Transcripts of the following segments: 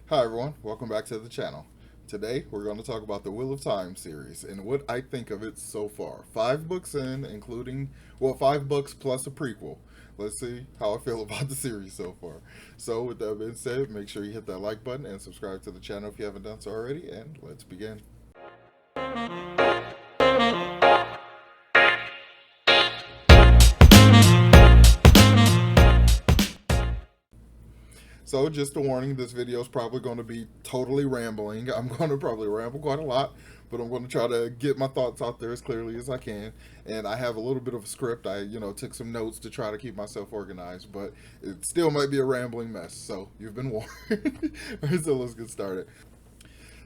Hi everyone, welcome back to the channel. Today we're going to talk about the Wheel of Time series and what I think of it so far. 5 books in, including, 5 books plus a prequel. Let's see how I feel about the series so far. So with that being said, make sure you hit that like button and subscribe to the channel if you haven't done so already, and let's begin. So just a warning, this video is probably going to be totally rambling. I'm going to probably ramble quite a lot, but I'm going to try to get my thoughts out there as clearly as I can. And I have a little bit of a script. I, took some notes to try to keep myself organized, but it still might be a rambling mess. So you've been warned. So let's get started.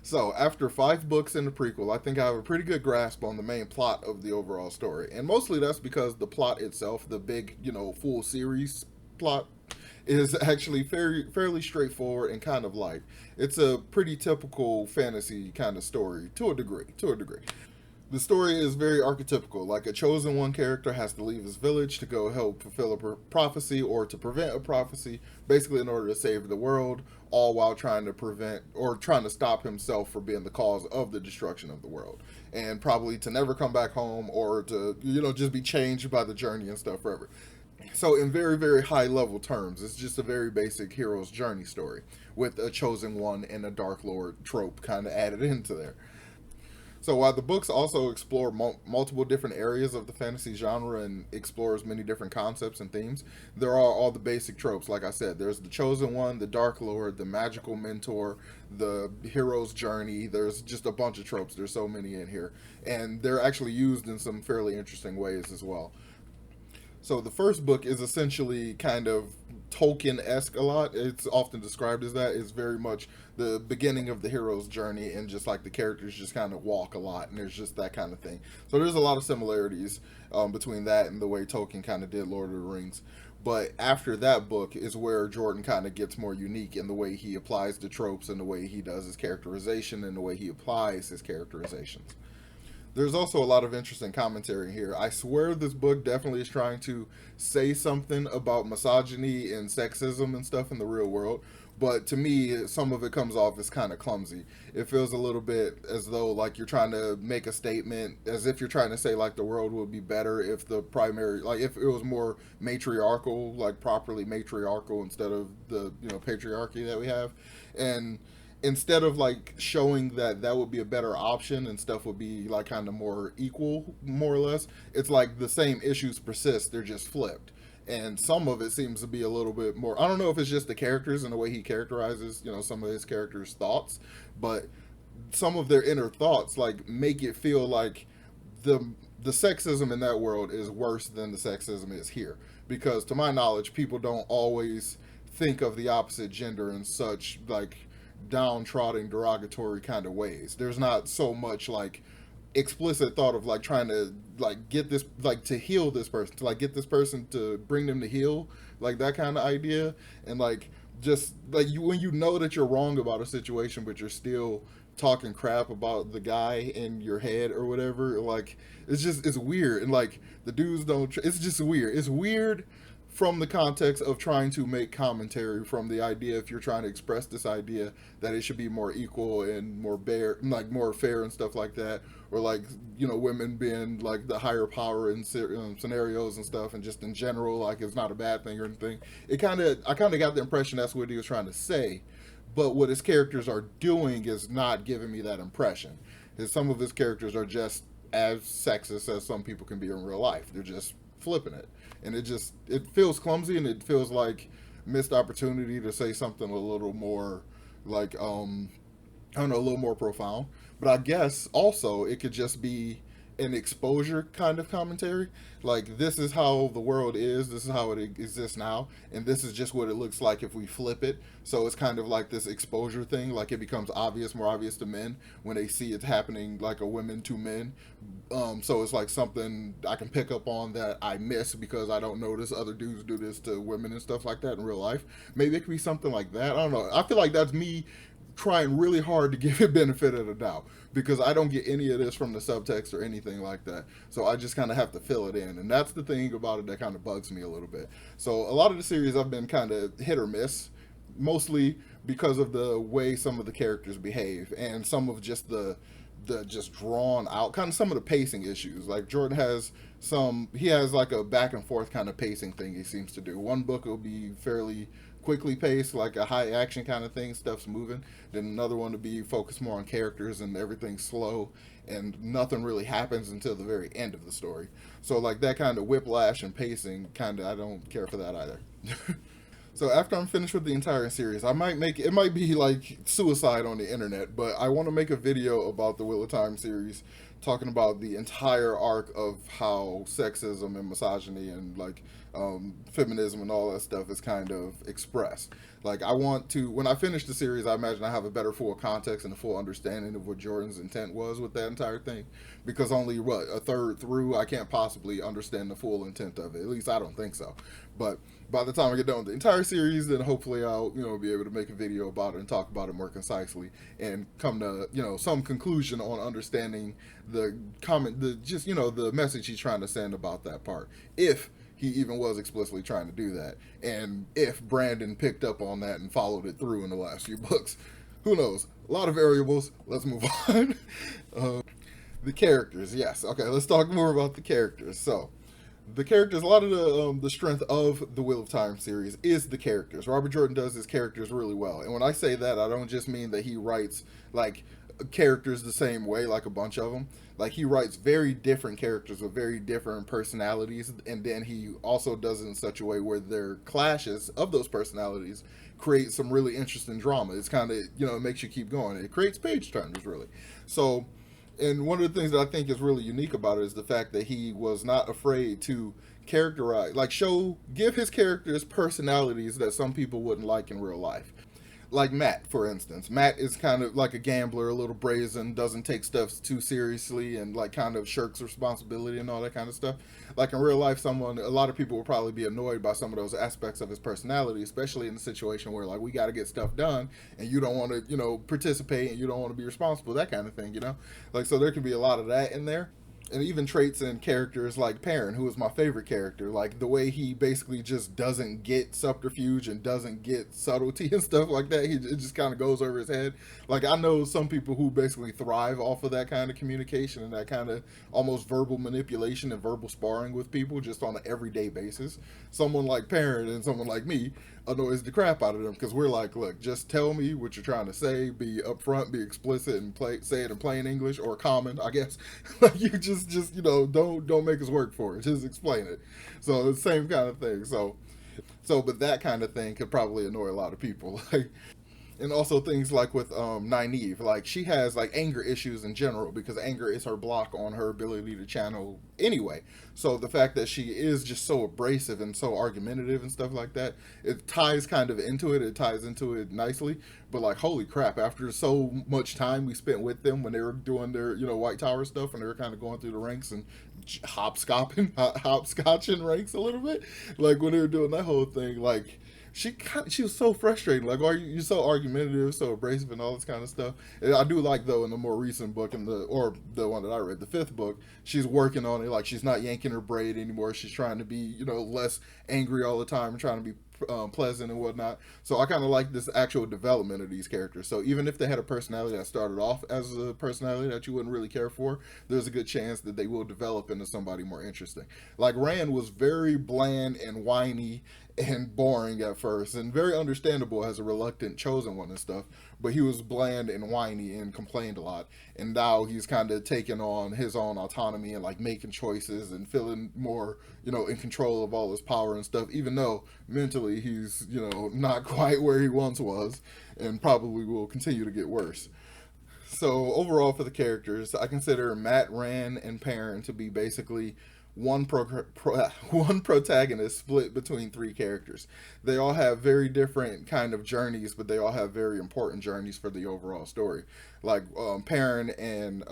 So, after 5 books in the prequel, I think I have a pretty good grasp on the main plot of the overall story. And mostly that's because the plot itself, the big, full series plot, is actually fairly straightforward and kind of light. It's a pretty typical fantasy kind of story to a degree. The story is very archetypical. Like a chosen one character has to leave his village to go help fulfill a prophecy or to prevent a prophecy, basically in order to save the world, all while trying to prevent or trying to stop himself from being the cause of the destruction of the world. And probably to never come back home or to, just be changed by the journey and stuff forever. So, in very, very high level terms, it's just a very basic hero's journey story with a chosen one and a Dark Lord trope kind of added into there. So while the books also explore multiple different areas of the fantasy genre and explores many different concepts and themes, there are all the basic tropes. Like I said, there's the chosen one, the Dark Lord, the magical mentor, the hero's journey. There's just a bunch of tropes. There's so many in here, and they're actually used in some fairly interesting ways as well. So the first book is essentially kind of Tolkien-esque a lot. It's often described as that. It's very much the beginning of the hero's journey, and just like the characters just kind of walk a lot, and there's just that kind of thing. So there's a lot of similarities between that and the way Tolkien kind of did Lord of the Rings. But after that book is where Jordan kind of gets more unique in the way he applies the tropes and the way he does his characterization and the way he applies his characterizations. There's also a lot of interesting commentary here. I swear this book definitely is trying to say something about misogyny and sexism and stuff in the real world, but to me, some of it comes off as kind of clumsy. It feels a little bit as though like you're trying to make a statement, as if you're trying to say like the world would be better if the primary, like if it was more matriarchal, like properly matriarchal instead of the patriarchy that we have, and instead of like showing that that would be a better option and stuff would be like kind of more equal, more or less, it's like the same issues persist, they're just flipped. And some of it seems to be a little bit more, I don't know if it's just the characters and the way he characterizes some of his characters thoughts, but some of their inner thoughts like make it feel like the sexism in that world is worse than the sexism is here, because to my knowledge people don't always think of the opposite gender in such like downtrodden, derogatory kind of ways. There's not so much like explicit thought of like trying to like get this, like to heal this person, to like get this person to bring them to heal, like that kind of idea. And like just like you, when you know that you're wrong about a situation but you're still talking crap about the guy in your head or whatever, like it's weird. And like the dudes don't, it's just weird. It's weird from the context of trying to make commentary from the idea, if you're trying to express this idea that it should be more equal and more bare, like more fair and stuff like that, or like women being like the higher power in scenarios and stuff, and just in general like it's not a bad thing or anything. I kind of got the impression that's what he was trying to say, but what his characters are doing is not giving me that impression. Some of his characters are just as sexist as some people can be in real life. They're just flipping it, and it feels clumsy, and it feels like missed opportunity to say something a little more like I don't know, a little more profound. But I guess also it could just be an exposure kind of commentary. Like, this is how the world is, this is how it exists now, and this is just what it looks like if we flip it. So it's kind of like this exposure thing. Like, it becomes obvious, more obvious to men when they see it happening, like a women to men. So it's like something I can pick up on that I miss because I don't notice other dudes do this to women and stuff like that in real life. Maybe it could be something like that. I don't know. I feel like that's me trying really hard to give it benefit of the doubt, because I don't get any of this from the subtext or anything like that. So I just kind of have to fill it in, and that's the thing about it that kind of bugs me a little bit. So a lot of the series I've been kind of hit or miss, mostly because of the way some of the characters behave and some of just the just drawn out kind of some of the pacing issues. Like Jordan has he has like a back and forth kind of pacing thing he seems to do. One book will be fairly quickly paced, like a high action kind of thing, stuff's moving. Then another one to be focused more on characters and everything's slow and nothing really happens until the very end of the story. So like that kind of whiplash and pacing kind of, I don't care for that either. So after I'm finished with the entire series, I might make it might be like suicide on the internet, but I want to make a video about the Wheel of Time series, talking about the entire arc of how sexism and misogyny and like feminism and all that stuff is kind of expressed. Like I want to, when I finish the series, I imagine I have a better full context and a full understanding of what Jordan's intent was with that entire thing. Because only what, a third through, I can't possibly understand the full intent of it. At least I don't think so. But by the time I get done with the entire series, then hopefully I'll, be able to make a video about it and talk about it more concisely and come to, some conclusion on understanding the comment, the message he's trying to send about that part. If he even was explicitly trying to do that. And if Brandon picked up on that and followed it through in the last few books. Who knows? A lot of variables. Let's move on. The characters, yes. Okay, let's talk more about the characters. So, the characters, a lot of the strength of the Wheel of Time series is the characters. Robert Jordan does his characters really well. And when I say that, I don't just mean that he writes, like, characters the same way, like a bunch of them. Like, he writes very different characters with very different personalities, and then he also does it in such a way where their clashes of those personalities create some really interesting drama. It's kind of, it makes you keep going. It creates page turners, really. So, and one of the things that I think is really unique about it is the fact that he was not afraid to characterize, like give his characters personalities that some people wouldn't like in real life. Like Matt, for instance. Matt is kind of like a gambler, a little brazen, doesn't take stuff too seriously, and like kind of shirks responsibility and all that kind of stuff. Like in real life, a lot of people will probably be annoyed by some of those aspects of his personality, especially in a situation where like we got to get stuff done, and you don't want to, participate, and you don't want to be responsible, that kind of thing. Like so, there could be a lot of that in there. And even traits and characters like Perrin, who is my favorite character, like the way he basically just doesn't get subterfuge and doesn't get subtlety and stuff like that. It just kind of goes over his head. Like I know some people who basically thrive off of that kind of communication and that kind of almost verbal manipulation and verbal sparring with people just on an everyday basis. Someone like Perrin and someone like me annoys the crap out of them because we're like, look, just tell me what you're trying to say, be upfront, be explicit, and say it in plain English or common, I guess. Like you just don't make us work for it. Just explain it. So it's the same kind of thing. But that kind of thing could probably annoy a lot of people. Like, and also things like with Nynaeve, like she has like anger issues in general because anger is her block on her ability to channel anyway. So the fact that she is just so abrasive and so argumentative and stuff like that, it ties kind of into it. It ties into it nicely. But like, holy crap! After so much time we spent with them when they were doing their White Tower stuff and they were kind of going through the ranks and hopscotching ranks a little bit, like when they were doing that whole thing, like. She was so frustrating. Like, you're so argumentative, so abrasive, and all this kind of stuff. And I do like though in the more recent book, or the one that I read, the 5th book, she's working on it. Like she's not yanking her braid anymore. She's trying to be less angry all the time and trying to be pleasant and whatnot. So I kind of like this actual development of these characters. So even if they had a personality that started off as a personality that you wouldn't really care for, there's a good chance that they will develop into somebody more interesting. Like Rand was very bland and whiny and boring at first and very understandable as a reluctant chosen one and stuff, but he was bland and whiny and complained a lot, and now he's kind of taking on his own autonomy and like making choices and feeling more in control of all his power and stuff, even though mentally he's not quite where he once was and probably will continue to get worse. So overall for the characters, I consider Matt, Rand, and Perrin to be basically one protagonist split between 3 characters. They all have very different kind of journeys, but they all have very important journeys for the overall story. Like Perrin and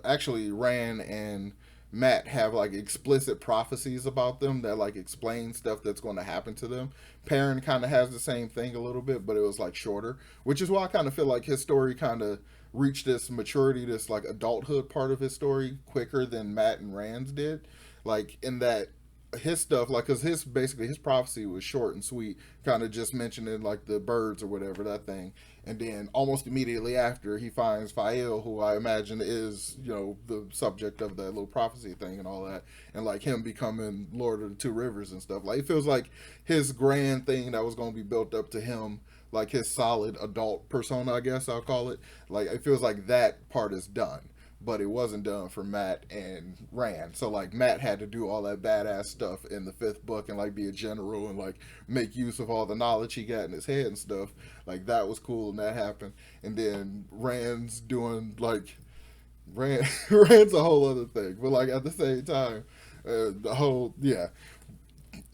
actually Rand and Matt have like explicit prophecies about them that like explain stuff that's going to happen to them. Perrin kind of has the same thing a little bit, but it was like shorter, which is why I kind of feel like his story kind of reached this maturity, this like adulthood part of his story quicker than Matt and Rand's did. Like in that his stuff, like, because his basically his prophecy was short and sweet, kind of just mentioning like the birds or whatever, that thing. And then almost immediately after, he finds Fael, who I imagine is, you know, the subject of that little prophecy thing and all that, and like him becoming Lord of the Two Rivers and stuff. Like, it feels like his grand thing that was going to be built up to him, like his solid adult persona, I guess I'll call it. Like, it feels like that part is done, but it wasn't done for Matt and Rand. So like Matt had to do all that badass stuff in the fifth book and like be a general and like make use of all the knowledge he got in his head and stuff. Like, that was cool and that happened. And then Rand's doing like Rand's a whole other thing. But like at the same time, the whole yeah,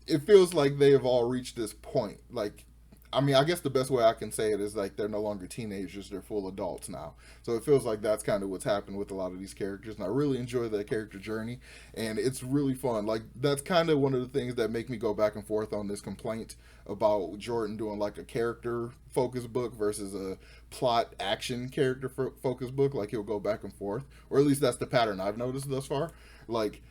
it feels like they have all reached this point. Like, I mean, I guess the best way I can say it is like they're no longer teenagers; they're full adults now. So it feels like that's kind of what's happened with a lot of these characters, and I really enjoy that character journey, and it's really fun. Like, that's kind of one of the things that make me go back and forth on this complaint about Jordan doing like a character focus book versus a plot action character focus book. Like, he'll go back and forth, or at least that's the pattern I've noticed thus far. Like,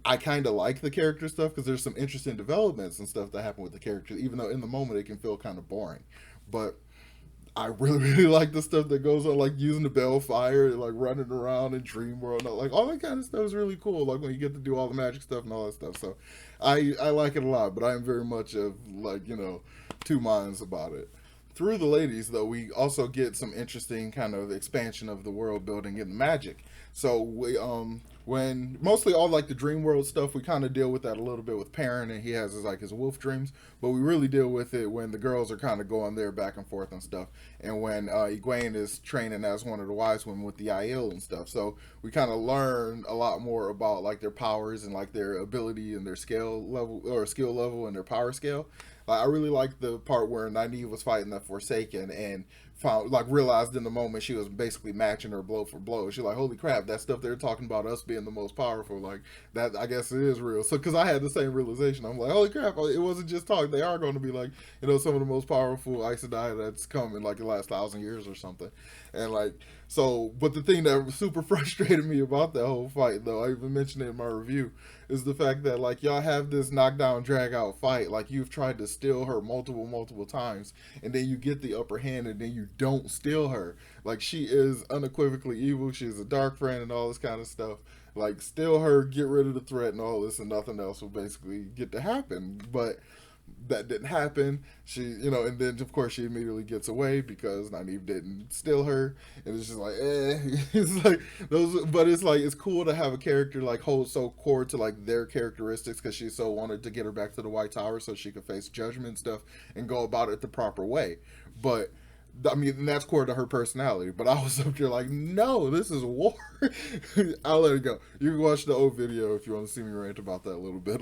I kind of like the character stuff because there's some interesting developments and stuff that happen with the characters, even though in the moment it can feel kind of boring. But I really, really like the stuff that goes on, like using the Bellfire, like running around in Dream World, like all that kind of stuff is really cool. Like when you get to do all the magic stuff and all that stuff. So I like it a lot, but I am very much of like, you know, two minds about it. Through the ladies, though, we also get some interesting kind of expansion of the world building and magic. So we when mostly all like the dream world stuff, we kind of deal with that a little bit with Perrin, and he has his like his wolf dreams, but we really deal with it when the girls are kind of going there back and forth and stuff, and when Egwene is training as one of the wise women with the Aiel and stuff. So we kind of learn a lot more about like their powers and like their ability and their skill level or skill level and their power scale. Like, I really like the part where Nynaeve was fighting that Forsaken and found like realized in the moment she was basically matching her blow for blow. She's like, "Holy crap, that stuff they're talking about us being the most powerful, like that. I guess it is real." So, because I had the same realization, I'm like, "Holy crap, it wasn't just talk. They are going to be like, you know, some of the most powerful Aes Sedai that's come in like the last 1,000 years or something." And like, so, but the thing that super frustrated me about that whole fight, though, I even mentioned it in my review, is the fact that like y'all have this knockdown drag out fight, like you've tried to steal her multiple times, and then you get the upper hand and then you don't steal her. Like, she is unequivocally evil, she's a dark friend and all this kind of stuff. Like, steal her, get rid of the threat and all this, and nothing else will basically get to happen. But that didn't happen. She, you know, and then of course she immediately gets away because Nynaeve didn't steal her, and it's just like, it's like those. But it's like it's cool to have a character like hold so core to like their characteristics because she so wanted to get her back to the White Tower so she could face judgment and stuff and go about it the proper way. But I mean, that's core to her personality. But I was up there like, no, this is war. I'll let it go. You can watch the old video if you want to see me rant about that a little bit.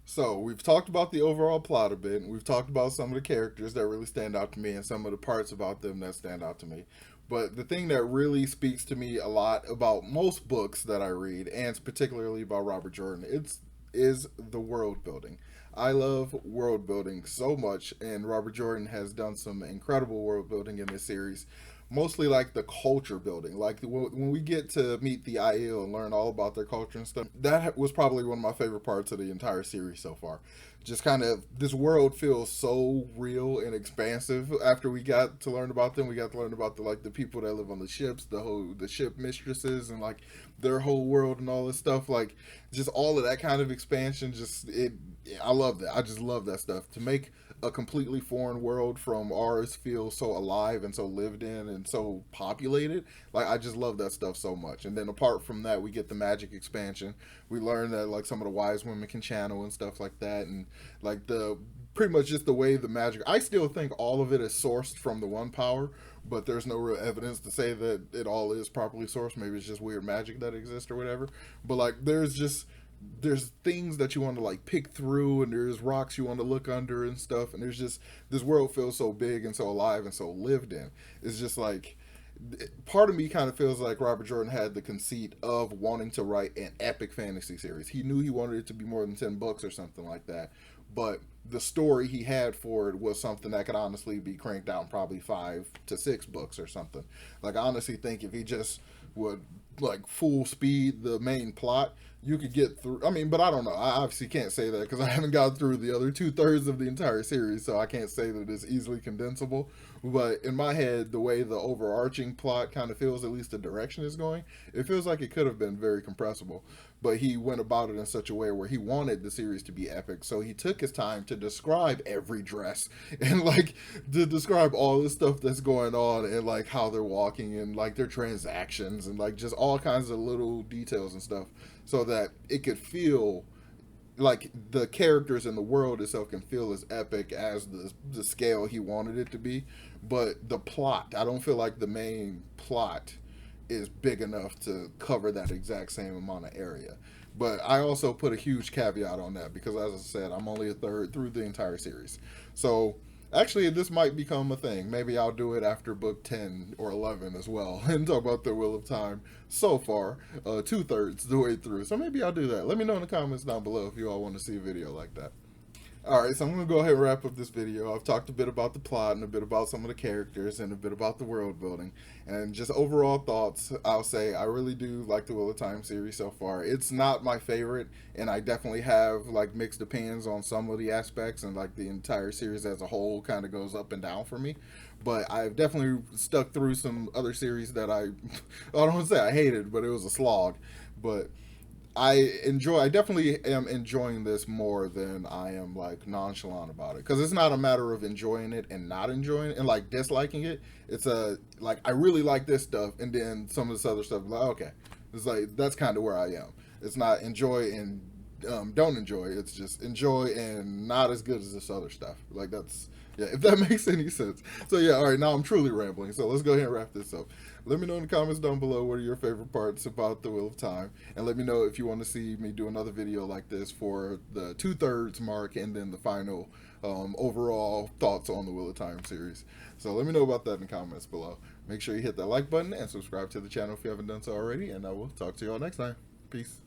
So we've talked about the overall plot a bit, and we've talked about some of the characters that really stand out to me and some of the parts about them that stand out to me. But the thing that really speaks to me a lot about most books that I read, and particularly about Robert Jordan, is the world building. I love world building so much, and Robert Jordan has done some incredible world building in this series. Mostly like the culture building. Like when we get to meet the Aiel and learn all about their culture and stuff, that was probably one of my favorite parts of the entire series so far. Just kind of this world feels so real and expansive. After we got to learn about them, we got to learn about the like the people that live on the ships, the ship mistresses, and like their whole world and all this stuff. Like, just all of that kind of expansion. Just it, I love that. I just love that stuff. To make a completely foreign world from ours feel so alive and so lived in and so populated. Like, I just love that stuff so much. And then apart from that, we get the magic expansion. We learn that like some of the wise women can channel and stuff like that, and like the pretty much just the way the magic. I still think all of it is sourced from the one power, but there's no real evidence to say that it all is properly sourced. Maybe it's just weird magic that exists or whatever. But like, there's things that you want to like pick through, and there's rocks you want to look under and stuff, and there's just this world feels so big and so alive and so lived in. It's just like, part of me kind of feels like Robert Jordan had the conceit of wanting to write an epic fantasy series. He knew he wanted it to be more than 10 books or something like that, but the story he had for it was something that could honestly be cranked down probably 5 to 6 books or something. Like, I honestly think if he just would like full speed the main plot, you could get through. I mean, but I don't know. I obviously can't say that because I haven't gone through the other 2/3 of the entire series, so I can't say that it's easily condensable. But in my head, the way the overarching plot kind of feels, at least the direction is going, it feels like it could have been very compressible. But he went about it in such a way where he wanted the series to be epic, so he took his time to describe every dress and like to describe all the stuff that's going on and like how they're walking and like their transactions and like just all kinds of little details and stuff, so that it could feel like the characters in the world itself can feel as epic as the scale he wanted it to be. But the plot, I don't feel like the main plot is big enough to cover that exact same amount of area. But I also put a huge caveat on that because, as I said, I'm only a third through the entire series. So actually, this might become a thing. Maybe I'll do it after book 10 or 11 as well and talk about the Wheel of Time so far, 2/3 the way through. So maybe I'll do that. Let me know in the comments down below if you all want to see a video like that. Alright, so I'm going to go ahead and wrap up this video. I've talked a bit about the plot and a bit about some of the characters and a bit about the world building. And just overall thoughts, I'll say I really do like the Wheel of Time series so far. It's not my favorite, and I definitely have like mixed opinions on some of the aspects, and like the entire series as a whole kind of goes up and down for me. But I've definitely stuck through some other series that I don't want to say I hated, but it was a slog. But I definitely am enjoying this more than I am like nonchalant about it, because it's not a matter of enjoying it and not enjoying it and like disliking it. It's a like I really like this stuff, and then some of this other stuff like okay, it's like that's kind of where I am. It's not enjoy and don't enjoy. It's just enjoy and not as good as this other stuff. Like that's yeah, if that makes any sense. So yeah, all right, now I'm truly rambling. So let's go ahead and wrap this up. Let me know in the comments down below what are your favorite parts about the Wheel of Time, and let me know if you want to see me do another video like this for the 2/3 mark and then the final overall thoughts on the Wheel of Time series. So let me know about that in the comments below. Make sure you hit that like button and subscribe to the channel if you haven't done so already, and I will talk to you all next time. Peace.